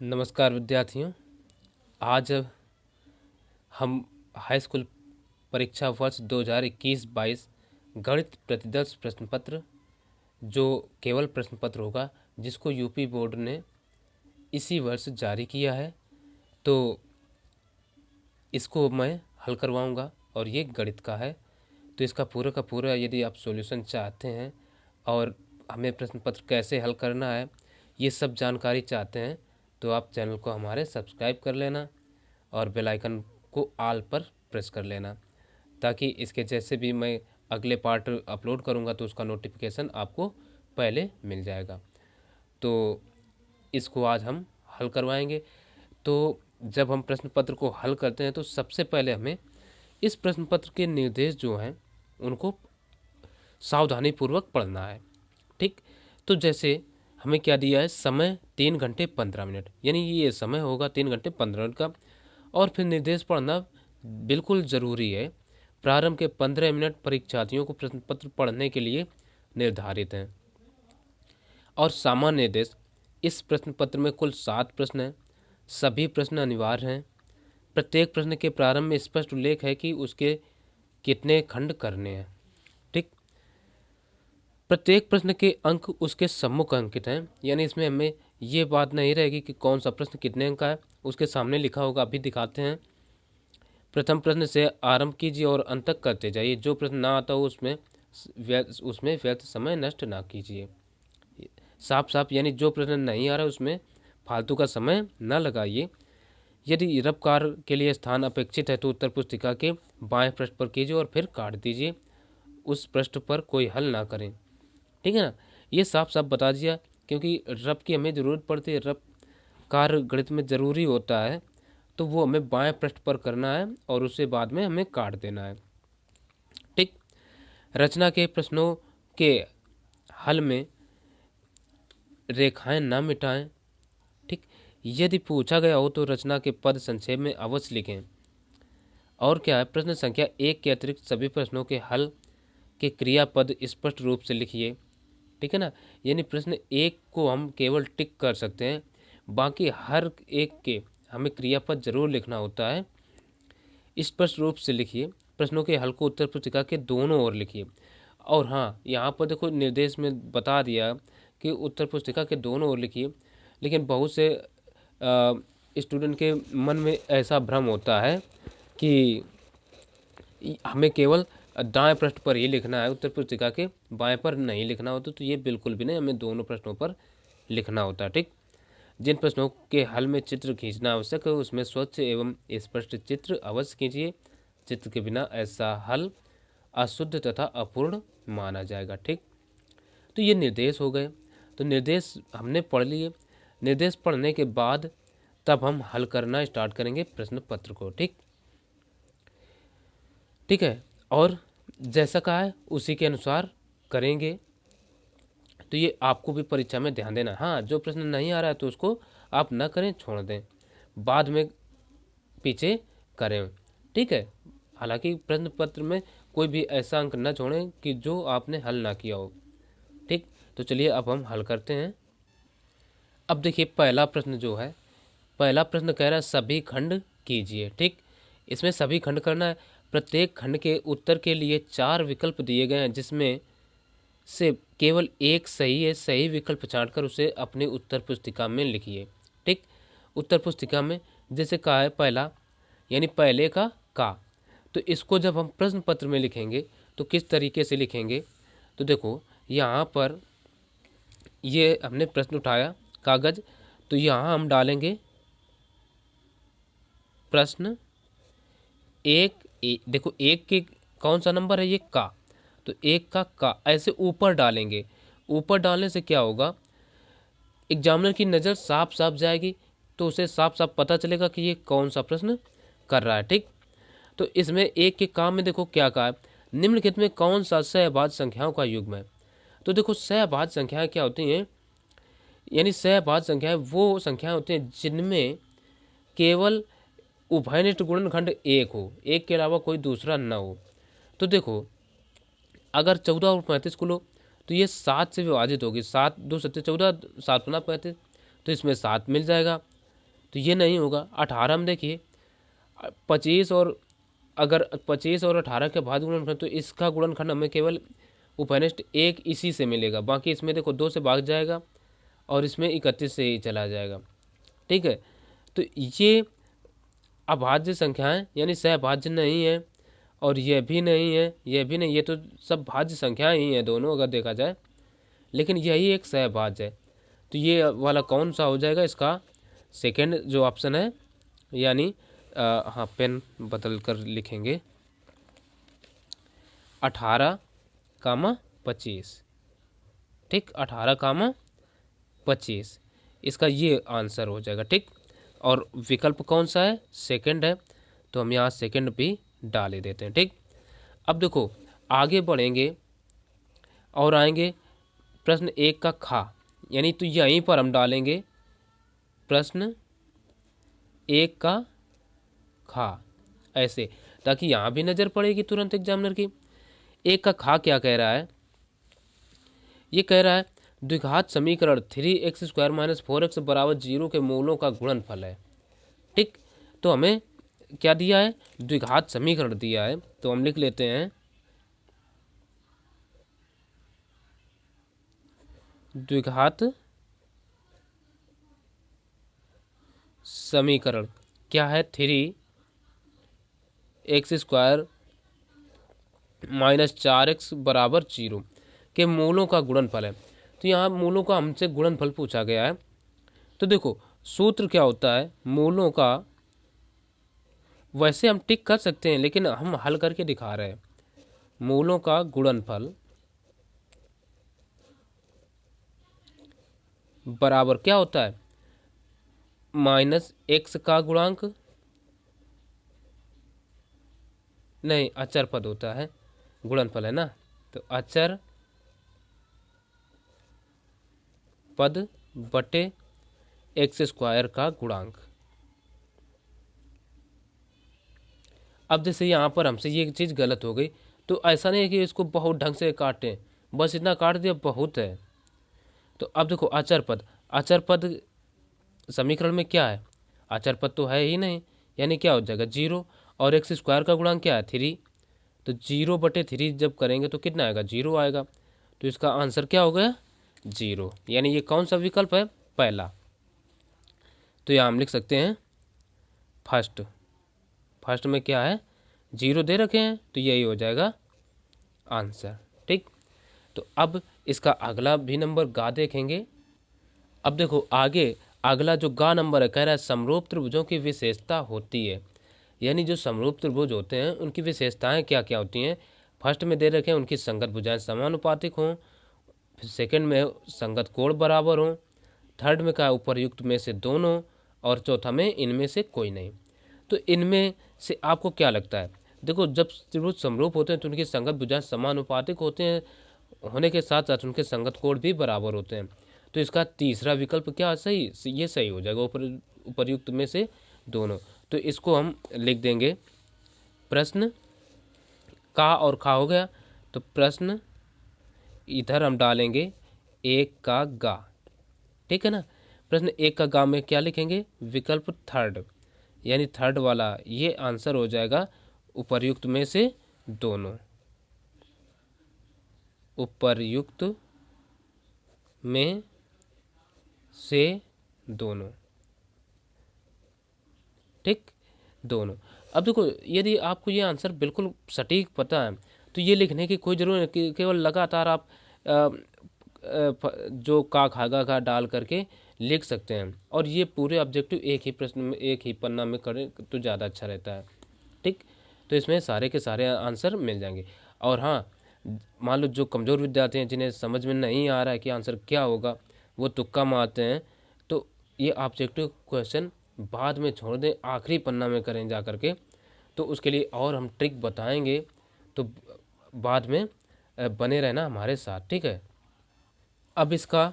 नमस्कार विद्यार्थियों। आज हम हाई स्कूल परीक्षा वर्ष 2021-22 गणित प्रतिदर्श प्रश्न पत्र, जो केवल प्रश्न पत्र होगा, जिसको यूपी बोर्ड ने इसी वर्ष जारी किया है, तो इसको मैं हल करवाऊंगा और ये गणित का है। तो इसका पूरा का पूरा यदि आप सॉल्यूशन चाहते हैं और हमें प्रश्न पत्र कैसे हल करना है ये सब जानकारी चाहते हैं, तो आप चैनल को हमारे सब्सक्राइब कर लेना और बेल आइकन को ऑल पर प्रेस कर लेना, ताकि इसके जैसे भी मैं अगले पार्ट अपलोड करूंगा तो उसका नोटिफिकेशन आपको पहले मिल जाएगा। तो इसको आज हम हल करवाएंगे। तो जब हम प्रश्न पत्र को हल करते हैं तो सबसे पहले हमें इस प्रश्न पत्र के निर्देश जो हैं उनको सावधानी पूर्वक पढ़ना है। ठीक, तो जैसे हमें क्या दिया है, समय 3 घंटे 15 मिनट, यानी ये समय होगा 3 घंटे 15 मिनट का। और फिर निर्देश पढ़ना बिल्कुल ज़रूरी है। प्रारंभ के 15 मिनट परीक्षार्थियों को प्रश्न पत्र पढ़ने के लिए निर्धारित हैं। और सामान्य निर्देश, इस प्रश्न पत्र में कुल 7 प्रश्न हैं। सभी प्रश्न अनिवार्य हैं। प्रत्येक प्रश्न के प्रारंभ में स्पष्ट उल्लेख है कि उसके कितने खंड करने हैं। ठीक, प्रत्येक प्रश्न के अंक उसके सम्मुख अंकित हैं, यानी इसमें हमें ये बात नहीं रहेगी कि कौन सा प्रश्न कितने अंक का है, उसके सामने लिखा होगा। अभी दिखाते हैं। प्रथम प्रश्न से आरंभ कीजिए और अंत तक करते जाइए। जो प्रश्न ना आता हो उसमें व्यर्थ समय नष्ट ना कीजिए। साफ साफ, यानी जो प्रश्न नहीं आ रहा है उसमें फालतू का समय न लगाइए। यदि रबकार के लिए स्थान अपेक्षित है तो उत्तर पुस्तिका के बाएं पृष्ठ पर कीजिए और फिर काट दीजिए। उस पृष्ठ पर कोई हल ना करें। ठीक है ना, ये साफ साफ बता दिया, क्योंकि रब की हमें ज़रूरत पड़ती है। रब कार्य गणित में ज़रूरी होता है, तो वो हमें बाएं पृष्ठ पर करना है और उससे बाद में हमें काट देना है। ठीक, रचना के प्रश्नों के हल में रेखाएं ना मिटाएं। ठीक, यदि पूछा गया हो तो रचना के पद संक्षेप में अवश्य लिखें। और क्या है, प्रश्न संख्या 1 के अतिरिक्त सभी प्रश्नों के हल के क्रियापद स्पष्ट रूप से लिखिए। ठीक है ना, यानी प्रश्न 1 को हम केवल टिक कर सकते हैं, बाकी हर एक के हमें क्रियापद जरूर लिखना होता है। स्पष्ट रूप से लिखिए। प्रश्नों के हल को उत्तर पुस्तिका के दोनों ओर लिखिए। और हाँ, यहाँ पर देखो निर्देश में बता दिया कि उत्तर पुस्तिका के दोनों ओर लिखिए, लेकिन बहुत से स्टूडेंट के मन में ऐसा भ्रम होता है कि हमें केवल दाएं पृष्ठ पर ही लिखना है, उत्तर पुस्तिका के बाएं पर नहीं लिखना होता। तो ये बिल्कुल भी नहीं, हमें दोनों प्रश्नों पर लिखना होता है। ठीक, जिन प्रश्नों के हल में चित्र खींचना आवश्यक है उसमें स्वच्छ एवं स्पष्ट चित्र अवश्य खींचिए। चित्र के बिना ऐसा हल अशुद्ध तथा अपूर्ण माना जाएगा। ठीक, तो ये निर्देश हो गए। तो निर्देश हमने पढ़ लिए। निर्देश पढ़ने के बाद तब हम हल करना स्टार्ट करेंगे प्रश्न पत्र को। ठीक है, और जैसा कहा है उसी के अनुसार करेंगे। तो ये आपको भी परीक्षा में ध्यान देना। हाँ, जो प्रश्न नहीं आ रहा है तो उसको आप ना करें, छोड़ दें, बाद में पीछे करें। ठीक है, हालांकि प्रश्न पत्र में कोई भी ऐसा अंक न छोड़ें कि जो आपने हल ना किया हो। ठीक, तो चलिए अब हम हल करते हैं। अब देखिए पहला प्रश्न जो है, पहला प्रश्न कह रहा है सभी खंड कीजिए। ठीक, इसमें सभी खंड करना है। प्रत्येक खंड के उत्तर के लिए 4 विकल्प दिए गए हैं, जिसमें से केवल एक सही है। सही विकल्प छांटकर उसे अपनी उत्तर पुस्तिका में लिखिए। ठीक, उत्तर पुस्तिका में जैसे कहा है पहला, यानी पहले का, तो इसको जब हम प्रश्न पत्र में लिखेंगे तो किस तरीके से लिखेंगे, तो देखो यहाँ पर ये हमने प्रश्न उठाया कागज, तो यहाँ हम डालेंगे प्रश्न एक। देखो एक के कौन सा नंबर है, ये का, तो एक का ऐसे ऊपर डालेंगे। ऊपर डालने से क्या होगा, एग्जामिनर की नज़र साफ साफ जाएगी, तो उसे साफ साफ पता चलेगा कि ये कौन सा प्रश्न कर रहा है। ठीक, तो इसमें एक के काम में देखो क्या कहा है, निम्नलिखित में कौन सा सहभाज्य संख्याओं का युग्म है। तो देखो सहभाज्य संख्याएं क्या होती हैं, यानी सहभाज्य संख्याएं वो संख्याएं होती हैं जिनमें केवल उभयनिष्ठ गुणनखंड एक हो, एक के अलावा कोई दूसरा न हो। तो देखो अगर 14 और 35 को लो तो ये 7 से विभाजित होगी। 7 2 7 14, 7 गुना 35, तो इसमें 7 मिल जाएगा। तो ये नहीं होगा। 18 में देखिए 25 और अगर 25 और 18 के बाद गुणनखंड तो इसका गुणनखंड हमें केवल उपनिष्ठ एक इसी से मिलेगा, बाकी इसमें देखो 2 से भाग जाएगा और इसमें 31 से ही चला जाएगा। ठीक है, तो ये अभाज्य संख्याएं यानी सहभाज्य नहीं है, और यह भी नहीं है, यह भी नहीं, ये तो सब भाज्य संख्याएं ही हैं दोनों अगर देखा जाए, लेकिन यही एक सहभाज्य है। तो ये वाला कौन सा हो जाएगा, इसका सेकंड जो ऑप्शन है, यानी हाँ पेन बदल कर लिखेंगे 18,25। ठीक, 18,25 इसका ये आंसर हो जाएगा। ठीक, और विकल्प कौन सा है, सेकंड है, तो हम यहाँ सेकंड भी डाल ही देते हैं। ठीक, अब देखो आगे बढ़ेंगे और आएंगे प्रश्न 1 का खा, यानी तो यहीं पर हम डालेंगे प्रश्न 1 का खा ऐसे, ताकि यहाँ भी नज़र पड़ेगी तुरंत एग्जामिनर की। 1 का खा क्या कह रहा है, ये कह रहा है द्विघात समीकरण 3x² - 4x = 0 के मूलों का गुणनफल है। ठीक, तो हमें क्या दिया है, द्विघात समीकरण दिया है, तो हम लिख लेते हैं द्विघात समीकरण क्या है, 3x² - 4x = 0 के मूलों का गुणनफल है। तो यहाँ मूलों का हमसे गुणनफल पूछा गया है। तो देखो सूत्र क्या होता है मूलों का, वैसे हम टिक कर सकते हैं लेकिन हम हल करके दिखा रहे हैं। मूलों का गुणनफल बराबर क्या होता है, -x का गुणांक, नहीं अचर पद होता है, गुणनफल है ना, तो अचर पद बटे x² का गुणांक। अब जैसे यहाँ पर हमसे ये चीज़ गलत हो गई, तो ऐसा नहीं है कि इसको बहुत ढंग से काटें, बस इतना काट दिया बहुत है। तो अब देखो अचर पद समीकरण में क्या है, अचर पद तो है ही नहीं, यानी क्या हो जाएगा 0, और x² का गुणांक क्या है 3, तो 0/3 जब करेंगे तो कितना आएगा 0 आएगा। तो इसका आंसर क्या हो गया 0, यानी ये कौन सा विकल्प है, पहला। तो यहाँ हम लिख सकते हैं फर्स्ट में क्या है 0 दे रखे हैं, तो यही हो जाएगा आंसर। ठीक, तो अब इसका अगला भी नंबर गा देखेंगे। अब देखो आगे अगला जो गा नंबर है, कह रहा है समरूप त्रिभुजों की विशेषता होती है, यानी जो समरूप त्रिभुज होते हैं उनकी विशेषताएं क्या क्या होती हैं। फर्स्ट में दे रखे हैं उनकी संगत भुजाएं समानुपातिक हों, फिर सेकंड में संगत कोण बराबर हों, थर्ड में कहा उपरयुक्त में से दोनों, और चौथा में इनमें से कोई नहीं। तो इनमें से आपको क्या लगता है, देखो जब त्रिभुज समरूप होते हैं तो उनकी संगत भुजाएं समानुपातिक होते हैं, होने के साथ साथ उनके संगत कोण भी बराबर होते हैं। तो इसका तीसरा विकल्प क्या सही, ये सही हो जाएगा, उपरयुक्त में से दोनों। तो इसको हम लिख देंगे प्रश्न का और खा हो गया, तो प्रश्न इधर हम डालेंगे 1 का गा। ठीक है ना, प्रश्न 1 का गा में क्या लिखेंगे, विकल्प थर्ड, यानी थर्ड वाला ये आंसर हो जाएगा उपर्युक्त में से दोनों, उपर्युक्त में से दोनों। ठीक, दोनों। अब देखो यदि आपको ये आंसर बिल्कुल सटीक पता है तो ये लिखने की कोई ज़रूरत नहीं, केवल लगातार आप जो का खागा का डाल करके लिख सकते हैं, और ये पूरे ऑब्जेक्टिव एक ही प्रश्न में एक ही पन्ना में करें तो ज़्यादा अच्छा रहता है। ठीक, तो इसमें सारे के सारे आंसर मिल जाएंगे। और हाँ, मान लो जो कमज़ोर विद्यार्थी हैं जिन्हें समझ में नहीं आ रहा है कि आंसर क्या होगा, वो तुक्का मारते हैं, तो ये ऑब्जेक्टिव क्वेश्चन बाद में छोड़ दें, आखिरी पन्ना में करें जा करके, तो उसके लिए और हम ट्रिक बताएंगे, तो बाद में बने रहना हमारे साथ। ठीक है, अब इसका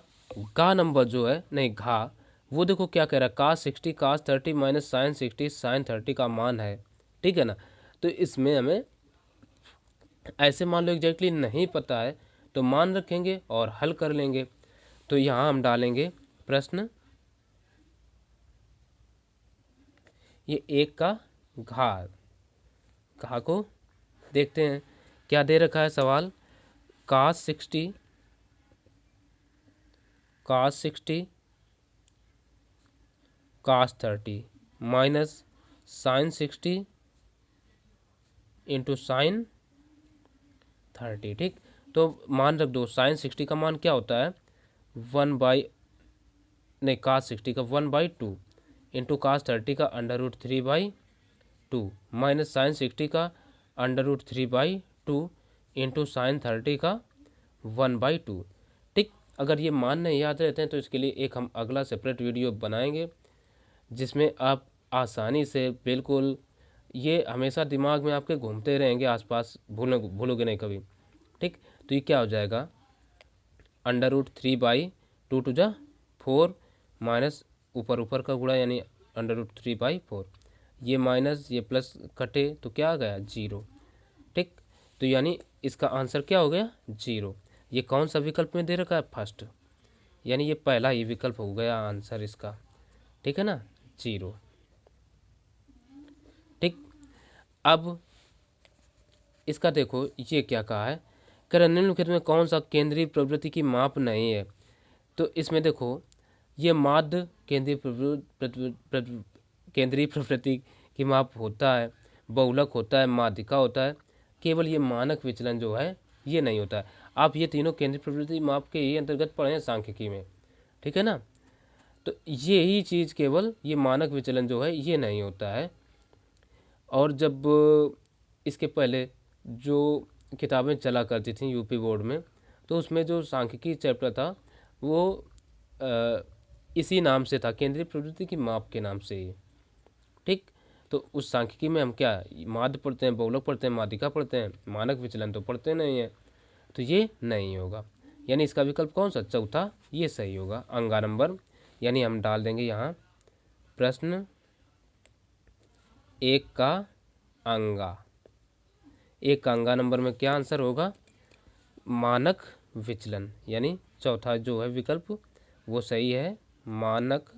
गा नंबर जो है, नहीं घा, वो देखो क्या कह रहा है, cos 60 cos 30 - sin 60 sin 30 का मान है। ठीक है ना, तो इसमें हमें ऐसे मान लो एग्जैक्टली नहीं पता है तो मान रखेंगे और हल कर लेंगे। तो यहाँ हम डालेंगे प्रश्न ये 1 का घा को देखते हैं क्या दे रखा है सवाल। cos 60 cos 30 minus sin 60 into sin 30। ठीक, तो मान रख दो sin 60 का मान क्या होता है cos 60 का 1/2 इंटू cos 30 का √3/2 माइनस sin 60 का √3/2 इंटू sin 30 का 1/2। ठीक, अगर ये मान नहीं याद रहते हैं तो इसके लिए एक हम अगला सेपरेट वीडियो बनाएंगे जिसमें आप आसानी से बिल्कुल ये हमेशा दिमाग में आपके घूमते रहेंगे आसपास, भूलोगे नहीं कभी। ठीक, तो ये क्या हो जाएगा √3/2 टू जा 4 माइनस ऊपर का गुणा यानी √3/4, ये माइनस ये प्लस कटे तो क्या आ गया 0। ठीक, तो यानी इसका आंसर क्या हो गया 0। ये कौन सा विकल्प में दे रखा है फर्स्ट, यानी ये पहला ही विकल्प हो गया आंसर इसका। ठीक है ना 0। ठीक, अब इसका देखो ये क्या कहा है निम्नलिखित में कौन सा केंद्रीय प्रवृत्ति की माप नहीं है। तो इसमें देखो ये माध्य केंद्रीय प्रवृत्ति की माप होता है, बहुलक होता है, माध्यिका होता है, केवल ये मानक विचलन जो है ये नहीं होता है। आप ये तीनों केंद्रीय प्रवृत्ति माप के ही अंतर्गत पढ़े हैं सांख्यिकी में। ठीक है ना, तो ये ही चीज़ केवल ये मानक विचलन जो है ये नहीं होता है। और जब इसके पहले जो किताबें चला करती थी यूपी बोर्ड में, तो उसमें जो सांख्यिकी चैप्टर था वो इसी नाम से था, केंद्रीय प्रवृत्ति की माप के नाम से ही। ठीक, तो उस सांख्यिकी में हम क्या माध्य पढ़ते हैं, बहुलक पढ़ते हैं, माध्यिका पढ़ते हैं, मानक विचलन तो पढ़ते नहीं है, तो ये नहीं होगा। यानी इसका विकल्प कौन सा चौथा ये सही होगा। अंगा नंबर यानी हम डाल देंगे यहाँ प्रश्न 1 का अंगा, 1 का अंगा नंबर में क्या आंसर होगा मानक विचलन, यानी चौथा जो है विकल्प वो सही है मानक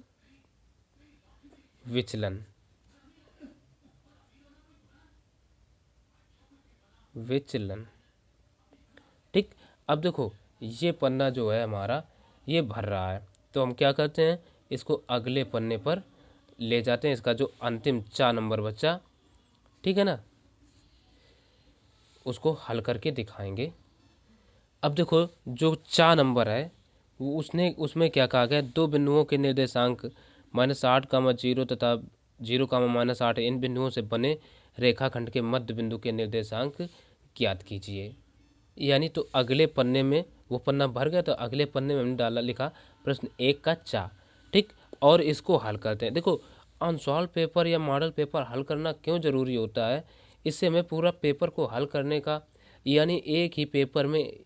विचलन। ठीक, अब देखो ये पन्ना जो है हमारा ये भर रहा है, तो हम क्या करते हैं इसको अगले पन्ने पर ले जाते हैं, इसका जो अंतिम 4 नंबर बच्चा, ठीक है ना, उसको हल करके दिखाएंगे। अब देखो जो 4 नंबर है वो उसमें क्या कहा गया, 2 बिंदुओं के निर्देशांक -8, 0 तथा 0, -8 इन बिंदुओं से बने रेखाखंड के मध्य बिंदु के निर्देशांक ज्ञात कीजिए। यानी तो अगले पन्ने में वो पन्ना भर गया, तो अगले पन्ने में हमने डाला लिखा प्रश्न 1 का 4। ठीक, और इसको हल करते हैं। देखो अनसॉल्व पेपर या मॉडल पेपर हल करना क्यों ज़रूरी होता है, इससे हमें पूरा पेपर को हल करने का, यानी एक ही पेपर में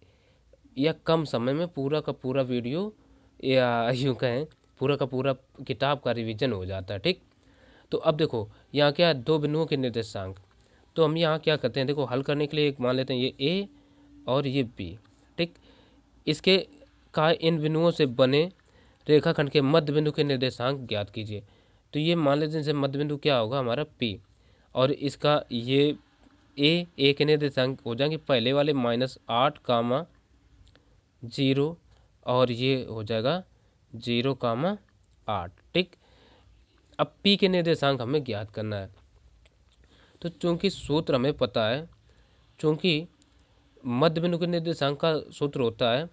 या कम समय में पूरा का पूरा वीडियो या यूँ कहें पूरा का पूरा किताब का रिवीजन हो जाता है। ठीक, तो अब देखो यहाँ क्या 2 बिंदुओं के निर्देशांक, तो हम यहाँ क्या करते हैं, देखो हल करने के लिए एक मान लेते हैं ये ए और ये बी। ठीक, इसके का इन बिंदुओं से बने रेखाखंड के मध्य बिंदु के निर्देशांक ज्ञात कीजिए। तो ये मान लेते हैं जैसे मध्य बिंदु क्या होगा हमारा पी, और इसका ये ए के निर्देशांक हो जाएंगे पहले वाले -8, 0 और ये हो जाएगा 0, 8। ठीक, अब पी के निर्देशांक हमें ज्ञात करना है। तो चूंकि सूत्र हमें पता है, चूंकि मध्य बिंदु के निर्देशांक का सूत्र होता है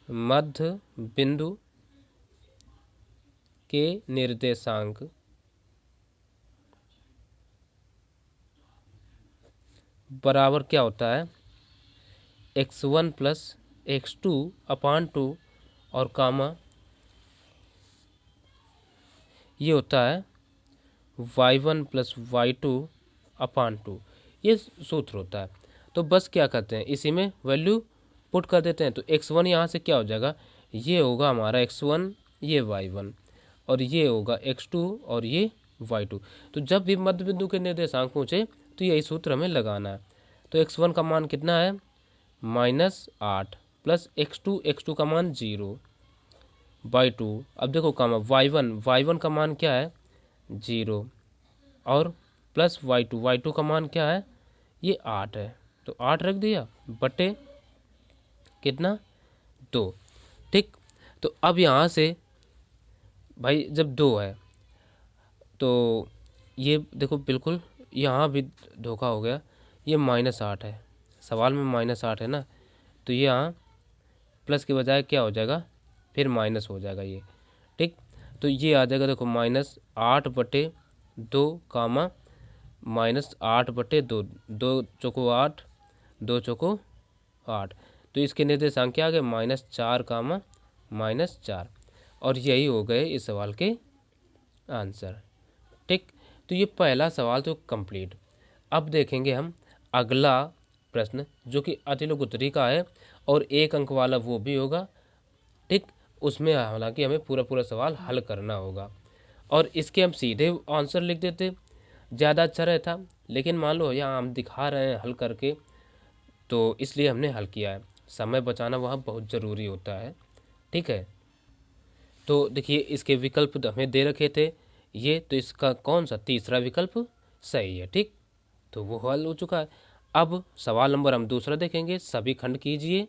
मध्य बिंदु के निर्देशांक बराबर क्या होता है x1 + x2/2 और कामा ये होता है y1 + y2/2, ये सूत्र होता है। तो बस क्या करते हैं इसी में वैल्यू पुट कर देते हैं। तो x1 यहाँ से क्या हो जाएगा, ये होगा हमारा x1, ये y1 और ये होगा x2 और ये y2। तो जब भी मध्य बिंदु के निर्देशांक पूछे तो यही सूत्र हमें लगाना है। तो x1 का मान कितना है -8 प्लस x2 का मान 0/2। अब देखो कामा y1 का मान क्या है 0 और प्लस y2 का मान क्या है, ये 8 है, तो 8 रख दिया बटे कितना 2। ठीक, तो अब यहाँ से भाई जब 2 है तो ये देखो बिल्कुल यहाँ भी धोखा हो गया, ये -8 है, सवाल में -8 है ना, तो ये यहाँ प्लस के बजाय क्या हो जाएगा, फिर माइनस हो जाएगा ये। ठीक, तो ये आ जाएगा देखो -8 बटे 2 कामा -8 बटे 2, 2 चौको 8, 2 चौको 8, तो इसके निर्देशांक क्या आ गए -4 कामा -4, और यही हो गए इस सवाल के आंसर। ठीक, तो ये पहला सवाल तो कंप्लीट। अब देखेंगे हम अगला प्रश्न जो कि अतिलोक का है और 1 अंक वाला वो भी होगा। ठीक, उसमें हालांकि हमें पूरा सवाल हल करना होगा और इसके हम सीधे आंसर लिख देते ज़्यादा अच्छा रहता, लेकिन मान लो यहाँ हम दिखा रहे हैं हल करके, तो इसलिए हमने हल किया है। समय बचाना वहाँ बहुत ज़रूरी होता है। ठीक है, तो देखिए इसके विकल्प तो हमें दे रखे थे ये, तो इसका कौन सा तीसरा विकल्प सही है। ठीक, तो वो हल हो चुका है। अब सवाल नंबर हम दूसरा देखेंगे, सभी खंड कीजिए।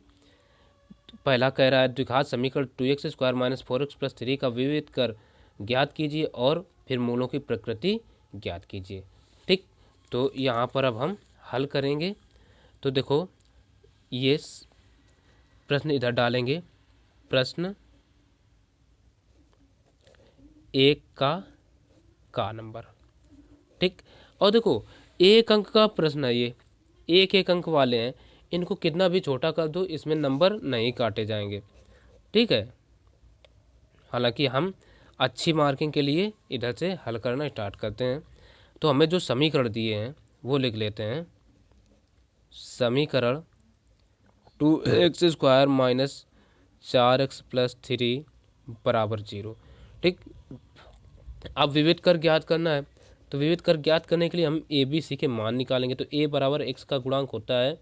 पहला कह रहा है द्विघात समीकरण 2x² - 4x + 3 का विविध कर ज्ञात कीजिए और फिर मूलों की प्रकृति ज्ञात कीजिए। ठीक, तो यहाँ पर अब हम हल करेंगे। तो देखो ये प्रश्न इधर डालेंगे, प्रश्न 1 का नंबर। ठीक, और देखो 1 अंक का प्रश्न है ये, 1 अंक वाले हैं, इनको कितना भी छोटा कर दो इसमें नंबर नहीं काटे जाएंगे। ठीक है, हालांकि हम अच्छी मार्किंग के लिए इधर से हल करना स्टार्ट करते हैं। तो हमें जो समीकरण दिए हैं वो लिख लेते हैं। समीकरण 2x² - 4x + 3 = 0। ठीक, अब विविध कर ज्ञात करना है, तो विविध कर ज्ञात करने के लिए हम ए बी सी के मान निकालेंगे। तो a बराबर x का गुणांक होता है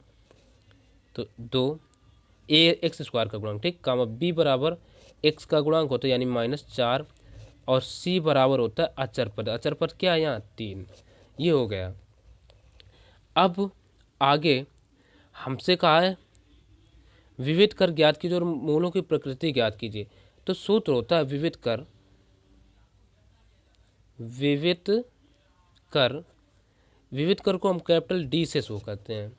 तो 2, x² का गुणांक। ठीक, कामा b बराबर x का गुणांक होता है यानी -4, और c बराबर होता है अचर पद। अचर पद क्या है यहाँ 3, ये हो गया। अब आगे हमसे कहा है विविध कर ज्ञात कीजिए और मूलों की प्रकृति ज्ञात कीजिए। तो सूत्र होता है विविध कर को हम कैपिटल D से शो करते हैं।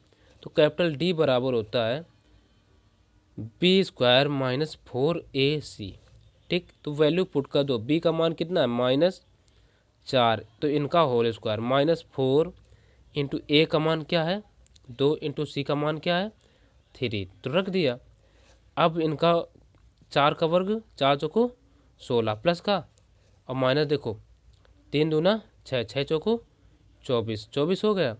तो कैपिटल D बराबर होता है b² - 4ac। ठीक, तो वैल्यू पुट कर दो, b का मान कितना है -4, तो इनका होल स्क्वायर -4 इंटू a का मान क्या है 2 इंटू c का मान क्या है 3, तो रख दिया। अब इनका 4 का वर्ग 4 चौको 16 प्लस का और माइनस देखो 3 दूना 6, 6 चौको 24, 24 हो गया।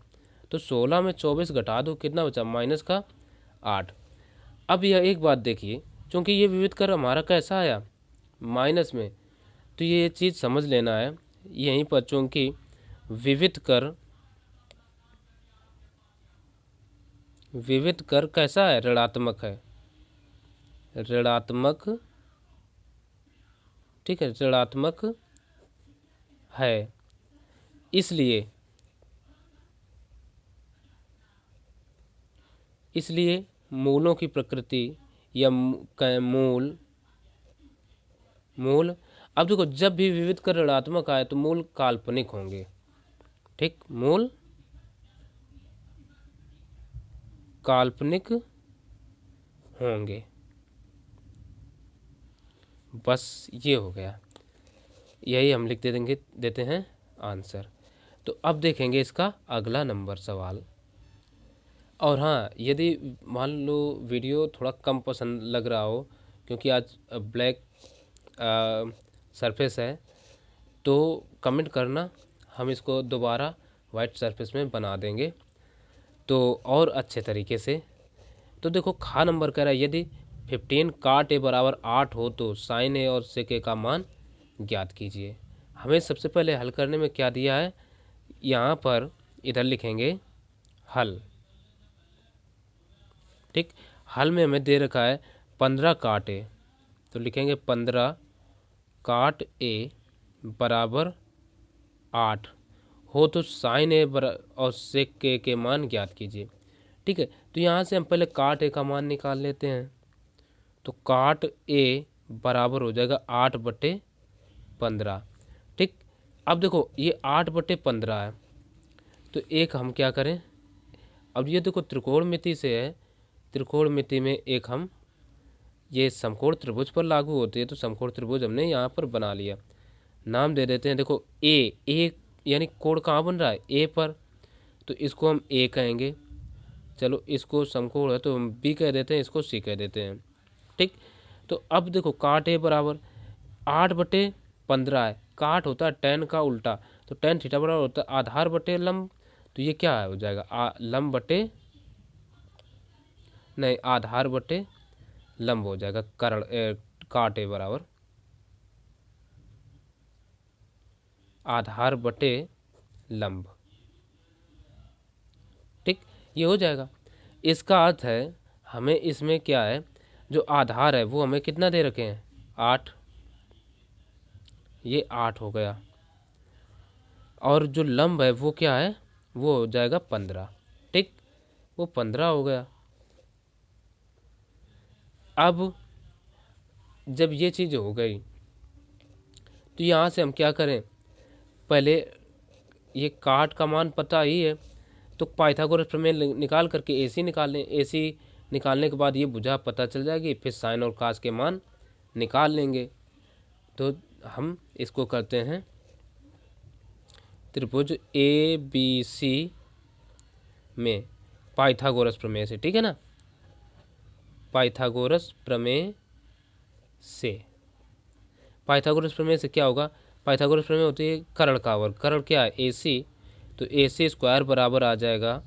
तो 16 में 24 घटा दो कितना बचा -8। अब यह एक बात देखिए, क्योंकि ये विविध कर हमारा कैसा आया माइनस में, तो ये चीज़ समझ लेना है यहीं पर, चूँकि विविध कर कैसा है ऋणात्मक है, ऋणात्मक। ठीक है, ऋणात्मक है, इसलिए मूलों की प्रकृति या मूल अब देखो जब भी विविध कर ऋणात्मक आए तो मूल काल्पनिक होंगे। ठीक, मूल काल्पनिक होंगे, बस ये हो गया, यही हम लिख देते हैं आंसर। तो अब देखेंगे इसका अगला नंबर सवाल। और हाँ, यदि मान लो वीडियो थोड़ा कम पसंद लग रहा हो क्योंकि आज ब्लैक सरफेस है, तो कमेंट करना, हम इसको दोबारा वाइट सरफेस में बना देंगे तो और अच्छे तरीके से। तो देखो खा नंबर कह रहा है यदि 15 cot a बराबर 8 हो तो sin a और sec a का मान ज्ञात कीजिए। हमें सबसे पहले हल करने में क्या दिया है, यहाँ पर इधर लिखेंगे हल। ठीक, हल में हमें दे रखा है 15 cot a, तो लिखेंगे 15 cot a बराबर 8 हो तो साइन ए और सेक के मान ज्ञात कीजिए। ठीक है, तो यहाँ से हम पहले काट ए का मान निकाल लेते हैं। तो काट ए बराबर हो जाएगा 8/15। ठीक, अब देखो ये 8/15 है, तो एक हम क्या करें, अब ये देखो त्रिकोणमिति से है, त्रिकोणमिति में एक हम ये समकोण त्रिभुज पर लागू होती है, तो समकोण त्रिभुज हमने यहाँ पर बना लिया। नाम दे देते हैं, देखो ए यानी कोण कहाँ बन रहा है, ए पर, तो इसको हम ए कहेंगे। चलो इसको समकोण है तो हम बी कह देते हैं, इसको सी कह देते हैं। ठीक, तो अब देखो काट ए बराबर 8/15 है, काट होता है tan का उल्टा, तो tan थीटा बराबर होता है आधार बटे लंब, तो ये क्या हो जाएगा, लंब बटे नहीं आधार बटे लंब हो जाएगा। काट ए बराबर आधार बटे लंब। ठीक, ये हो जाएगा। इसका अर्थ है हमें इसमें क्या है, जो आधार है वो हमें कितना दे रखे हैं, 8, ये 8 हो गया, और जो लंब है वो क्या है, वो हो जाएगा 15। ठीक, वो 15 हो गया। अब जब ये चीज़ हो गई तो यहाँ से हम क्या करें, पहले ये काट का मान पता ही है, तो पाइथागोरस प्रमेय निकाल करके AC निकाल लें। AC निकालने के बाद ये भुजा पता चल जाएगी, फिर साइन और कास के मान निकाल लेंगे। तो हम इसको करते हैं त्रिभुज ABC में पाइथागोरस प्रमेय से। ठीक है ना, पाइथागोरस प्रमेय से, पाइथागोरस प्रमेय से क्या होगा, पाइथागोरस प्रमेय होती है कर्ण का वर्ग, कर्ण क्या है AC, तो AC स्क्वायर बराबर आ जाएगा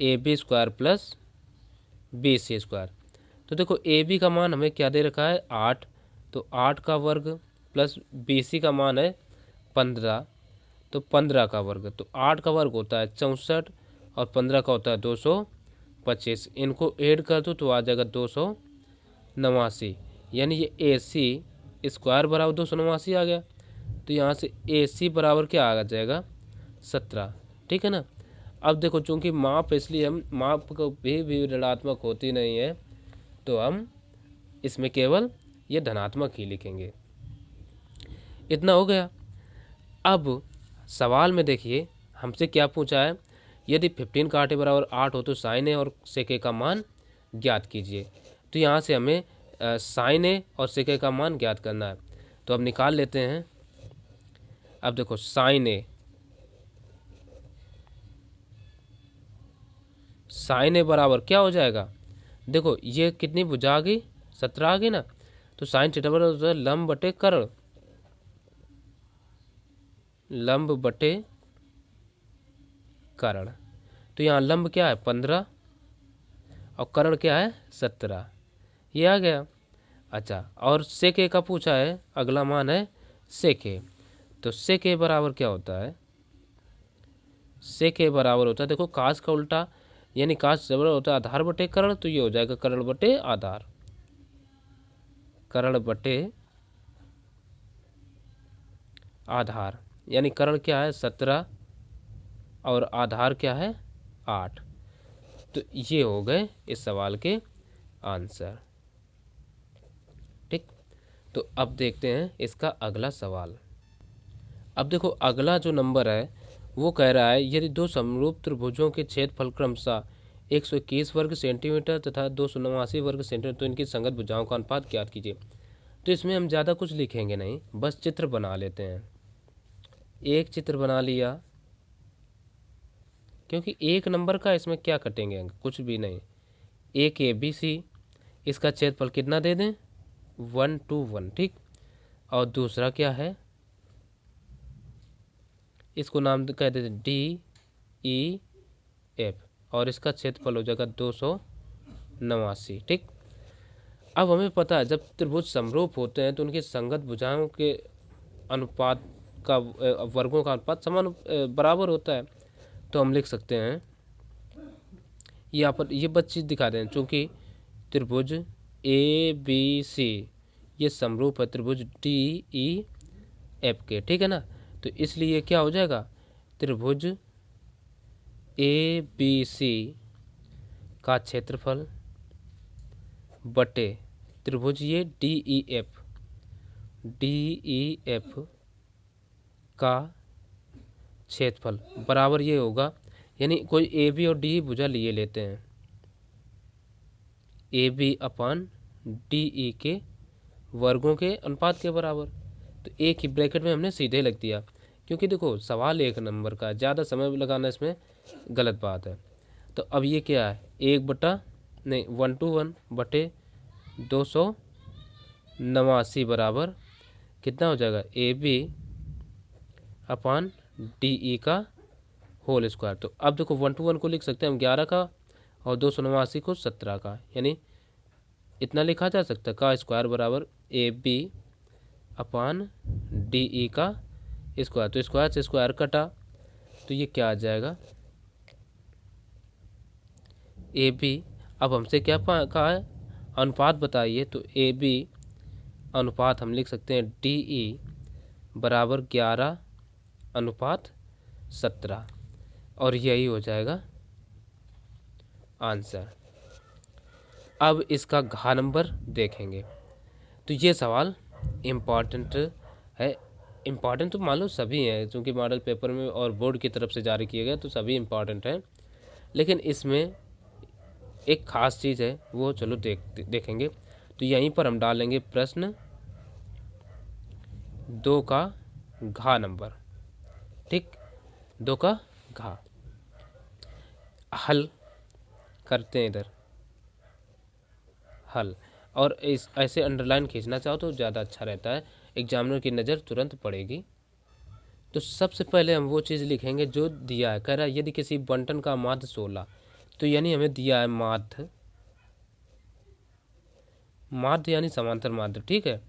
AB square plus BC square. तो देखो AB का मान हमें क्या दे रखा है, 8, तो 8 का वर्ग प्लस BC का मान है 15, तो 15 का वर्ग, तो 8 का वर्ग होता है 64 और 15 का होता है 225। इनको ऐड कर दो तो आ जाएगा 289, यानी ये AC स्क्वायर बराबर 289 आ गया। तो यहाँ से AC बराबर क्या आ जाएगा, 17। ठीक है ना, अब देखो चूंकि माप, इसलिए हम माप को भी ऋणात्मक होती नहीं है, तो हम इसमें केवल ये धनात्मक ही लिखेंगे। इतना हो गया। अब सवाल में देखिए हमसे क्या पूछा है, यदि 15 काटे बराबर 8 हो तो साइन ए और सेक ए का मान ज्ञात कीजिए। तो यहाँ से हमें साइन ए और सेक ए का मान ज्ञात करना है, तो अब निकाल लेते हैं। अब देखो साइन ए बराबर क्या हो जाएगा, देखो ये कितनी भुजा आ गई, 17 आ गई ना, तो साइन थीटा बराबर लंब बटे कर्ण, लंब बटे कर्ण। तो यहाँ लंब क्या है 15 और कर्ण क्या है 17, ये आ गया। अच्छा, और सेक ए का पूछा है, अगला मान है सेक ए, तो सेक ए बराबर क्या होता है, सेक ए बराबर होता है, देखो कास का उल्टा, यानी कास बराबर होता है आधार बटे कर्ण, तो ये हो जाएगा कर्ण बटे आधार, कर्ण बटे आधार, यानी कर्ण क्या है 17 और आधार क्या है 8। तो ये हो गए इस सवाल के आंसर। ठीक, तो अब देखते हैं इसका अगला सवाल। अब देखो अगला जो नंबर है वो कह रहा है, यदि दो समरूप त्रिभुजों के क्षेत्रफल क्रमशः 121 वर्ग सेंटीमीटर तथा 289 वर्ग सेंटीमीटर, तो इनकी संगत भुजाओं का अनुपात ज्ञात कीजिए। तो इसमें हम ज़्यादा कुछ लिखेंगे नहीं, बस चित्र बना लेते हैं। एक चित्र बना लिया, क्योंकि एक नंबर का इसमें क्या कटेंगे अंक, कुछ भी नहीं। एक ABC, इसका क्षेत्रफल कितना दे दें 1 2 1। ठीक, और दूसरा क्या है, इसको नाम कह देते DEF, और इसका क्षेत्रफल हो जाएगा 289। ठीक, अब हमें पता है जब त्रिभुज समरूप होते हैं तो उनकी संगत भुजाओं के अनुपात का वर्गों का अनुपात समान बराबर होता है। तो हम लिख सकते हैं, यहाँ पर ये बस चीज़ दिखा दें, चूँकि त्रिभुज ABC ये समरूप है त्रिभुज DEF के। ठीक है ना, तो इसलिए क्या हो जाएगा, त्रिभुज ABC का क्षेत्रफल बटे त्रिभुज ये DEF का क्षेत्रफल बराबर ये होगा, यानी कोई AB और DE भुजा लिए लेते हैं, AB अपान DE के वर्गों के अनुपात के बराबर। तो एक ही ब्रैकेट में हमने सीधे लिख दिया, क्योंकि देखो सवाल 1 नंबर का, ज़्यादा समय लगाना इसमें गलत बात है। तो अब ये क्या है, 1/1 बटे 289 बराबर कितना हो जाएगा, AB अपान DE का होल स्क्वायर। तो अब देखो 1/1 को लिख सकते हैं हम 11 का और 289 को 17 का, यानी इतना लिखा जा सकता है का स्क्वायर बराबर AB अपान DE का स्क्वायर। तो स्क्वायर से स्क्वायर कटा, तो ये क्या आ जाएगा, AB। अब हमसे क्या कहा है, अनुपात बताइए, तो AB अनुपात हम लिख सकते हैं DE बराबर 11/17, और यही हो जाएगा आंसर। अब इसका घ नंबर देखेंगे, तो ये सवाल इम्पॉर्टेंट है। इम्पॉर्टेंट तो मान लो सभी हैं, क्योंकि मॉडल पेपर में और बोर्ड की तरफ से जारी किए गए, तो सभी इम्पॉर्टेंट हैं, लेकिन इसमें एक खास चीज़ है, वो चलो देखेंगे। तो यहीं पर हम डालेंगे प्रश्न 2 का घ नंबर, ठीक, 2 का घ हल करते हैं इधर हल, और इस ऐसे अंडरलाइन खींचना चाहो तो ज़्यादा अच्छा रहता है, एग्जामिनर की नज़र तुरंत पड़ेगी। तो सबसे पहले हम वो चीज़ लिखेंगे जो दिया है, कह रहा है यदि किसी बंटन का माध्य 16, तो यानी हमें दिया है माध्य यानी समांतर माध्य, ठीक है,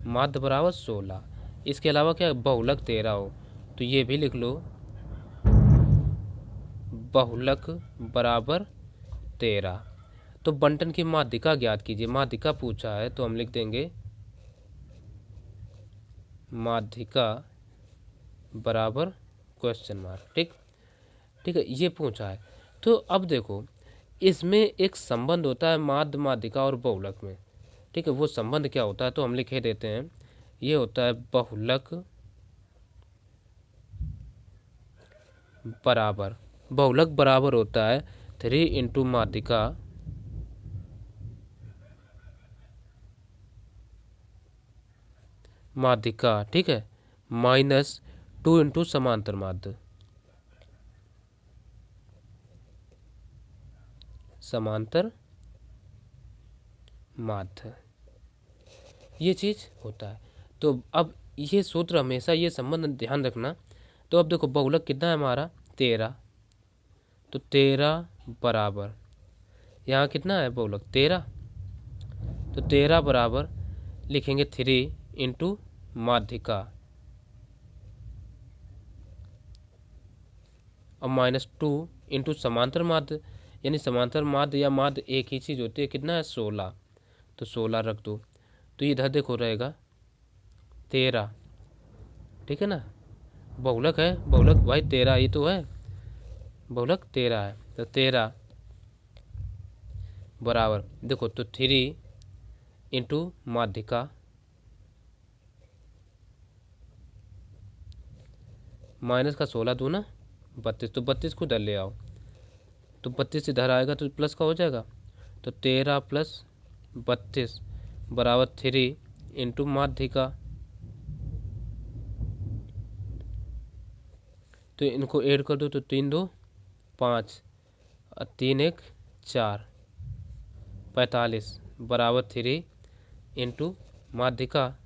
माध्य बराबर 16। इसके अलावा क्या बहुलक 13 हो, तो ये भी लिख लो, बहुलक बराबर 13। तो बंटन की माध्यिका ज्ञात कीजिए, माध्यिका पूछा है तो हम लिख देंगे माध्यिका बराबर क्वेश्चन मार्क, ठीक, ठीक है, ये पूछा है। तो अब देखो इसमें एक संबंध होता है माध्य माध्यिका और बहुलक में, ठीक है, वो संबंध क्या होता है, तो हम लिखे देते हैं, ये होता है बहुलक बराबर होता है 3 इंटू माध्यिका ठीक है, माइनस 2 इंटू समांतर माध्य, ये चीज़ होता है। तो अब ये सूत्र हमेशा ये संबंध ध्यान रखना। तो अब देखो बहुलक कितना है हमारा 13, तो 13 बराबर यहाँ कितना है बहुलक 13, तो 13 बराबर लिखेंगे 3 इंटू माध्यिका और माइनस 2 इंटू समांतर माध्य, यानी समांतर माध्य या माध्य एक ही चीज़ होती है, कितना है 16, तो 16 रख दो। तो इधर देखो रहेगा 13, ठीक है ना, बहुलक है, बहुलक भाई 13 ही तो है, बहुलक 13 है, तो 13 बराबर देखो तो 3 इंटू माध्यिका माइनस का 16 दूना 32, तो 32 को इधर ले आओ, तो 32 इधर आएगा तो प्लस का हो जाएगा, तो 13 प्लस 32 बराबर 3 इंटू माध्यिका। तो इनको ऐड कर दो, तो 3 2 5 और 3 1 4, 45 बराबर 3 इंटू माध्यिका।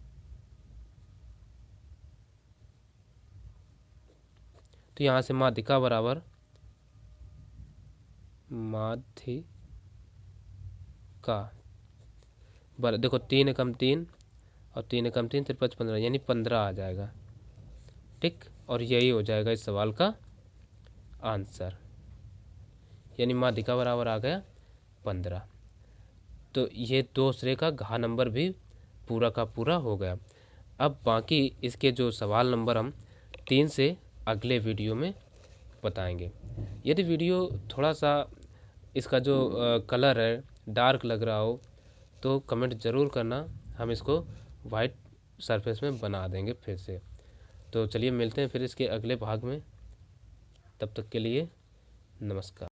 तो यहाँ से माध्यिका बराबर देखो 3 कम 3 और 3 कम 3 3 5 15, यानी 15 आ जाएगा, ठीक, और यही हो जाएगा इस सवाल का आंसर, यानी माध्यिका बराबर आ गया 15। तो ये दूसरे का घ नंबर भी पूरा का पूरा हो गया। अब बाकी इसके जो सवाल नंबर हम 3 से अगले वीडियो में बताएंगे। यदि वीडियो थोड़ा सा इसका जो कलर है डार्क लग रहा हो तो कमेंट ज़रूर करना, हम इसको वाइट सरफेस में बना देंगे फिर से। तो चलिए मिलते हैं फिर इसके अगले भाग में, तब तक के लिए नमस्कार।